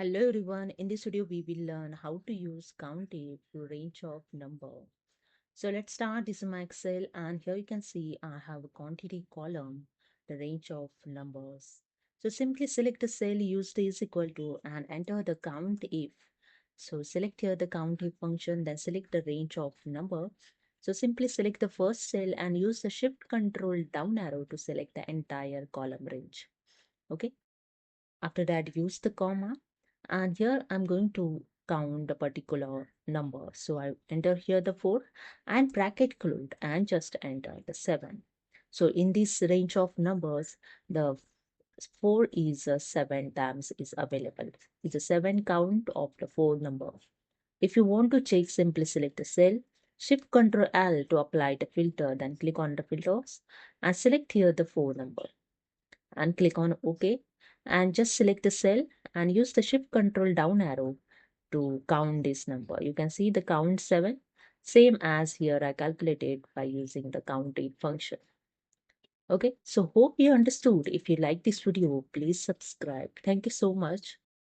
Hello everyone, in this video we will learn how to use Countif to range of number. So let's start. This is my Excel and here you can see I have a quantity column, the range of numbers. So simply select the cell used is equal to and enter the count if. So select here the count if function, then select the range of number. So simply select the first cell and use the shift control down arrow to select the entire column range. Okay. After that, use the comma, and here I'm going to count the particular number. So I enter here the 4 and bracket closed and just enter the 7. So in this range of numbers, the 4 is 7 times is available. It's a 7 count of the 4 number. If you want to check, simply select the cell, shift Ctrl L to apply the filter, then click on the filters and select here the 4 number and click on OK, and just select the cell and use the shift control down arrow to count this number. You can see the count 7, same as here I calculated by using the count 8 function. Okay, so hope you understood. If you like this video, please subscribe. Thank you so much.